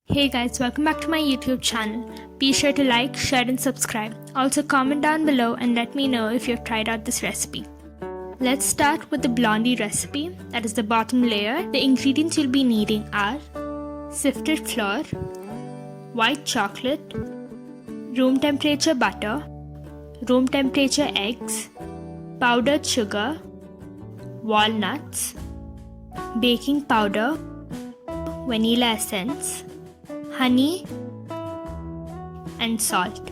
Hey guys, welcome back to my YouTube channel. Be sure to like, share and subscribe. Also comment down below and let me know if you've tried out this recipe. Let's start with the blondie recipe, that is the bottom layer. The ingredients you'll be needing are sifted flour, white chocolate, room temperature butter, room temperature eggs, powdered sugar, walnuts, baking powder, vanilla essence, honey and salt.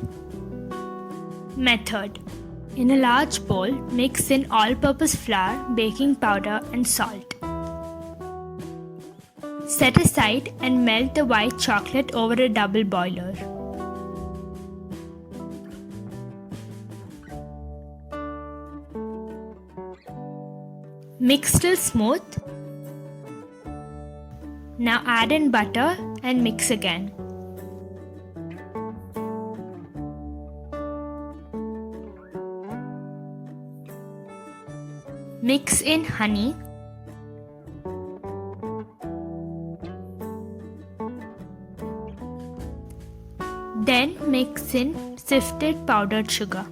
Method: in a large bowl, mix in all-purpose flour, baking powder and salt. Set aside and melt the white chocolate over a double boiler. Mix till smooth. Now add in butter and mix again. Mix in honey. Then mix in sifted powdered sugar.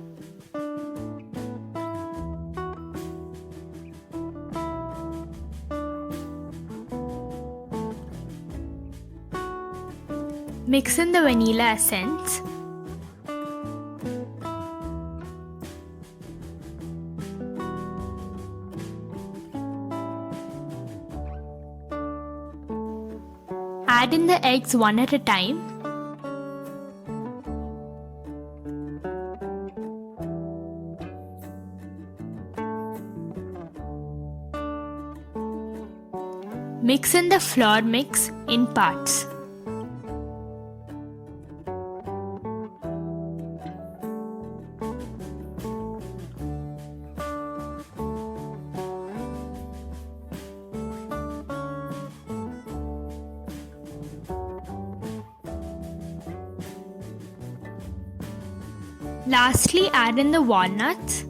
Mix in the vanilla essence. Add in the eggs one at a time. Mix in the flour mix in parts. Lastly, add in the walnuts.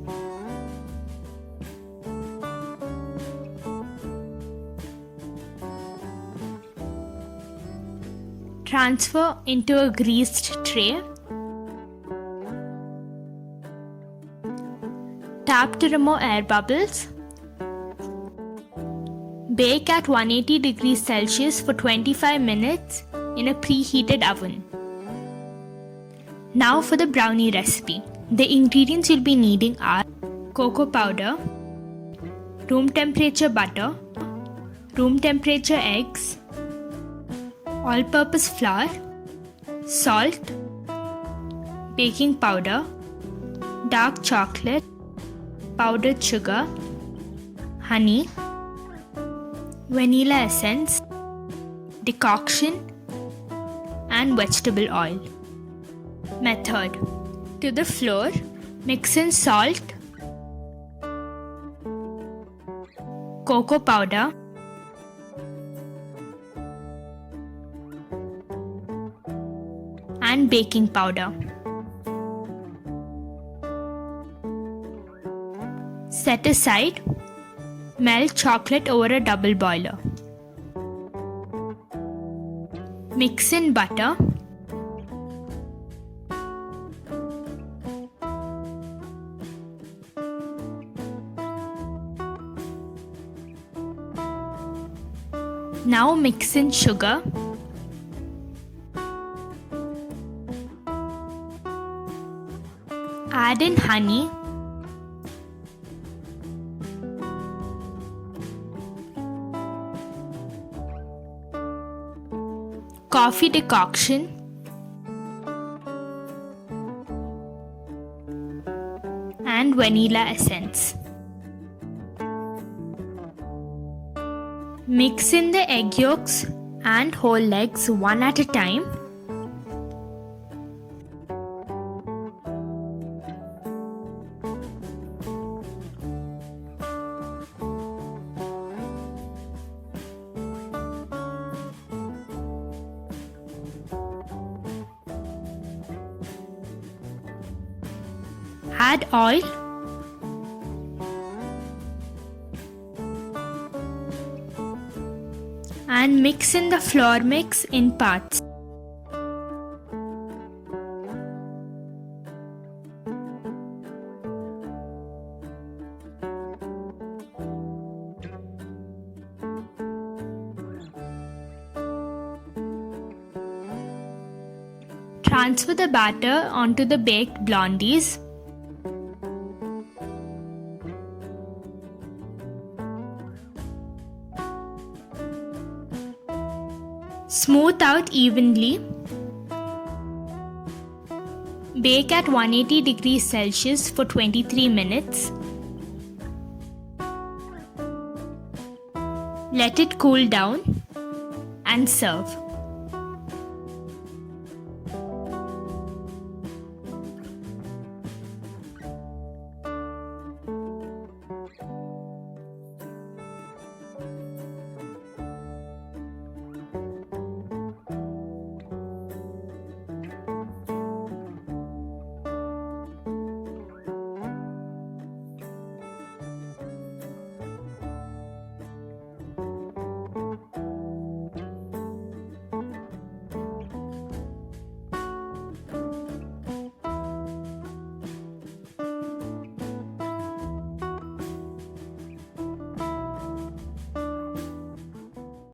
Transfer into a greased tray. Tap to remove air bubbles. Bake at 180 degrees Celsius for 25 minutes in a preheated oven. Now for the brownie recipe. The ingredients you'll be needing are cocoa powder, room temperature butter, room temperature eggs, all-purpose flour, salt, baking powder, dark chocolate, powdered sugar, honey, vanilla essence, decoction, and vegetable oil. Method: to the flour, mix in salt, cocoa powder, and baking powder. Set aside. Melt chocolate over a double boiler. Mix in butter. Now mix in sugar. Add in honey. Coffee decoction. And vanilla essence. Mix in the egg yolks and whole eggs one at a time. Add oil. And mix in the flour mix in parts. Transfer the batter onto the baked blondies. Smooth out evenly. Bake at 180 degrees Celsius for 23 minutes. Let it cool down and serve.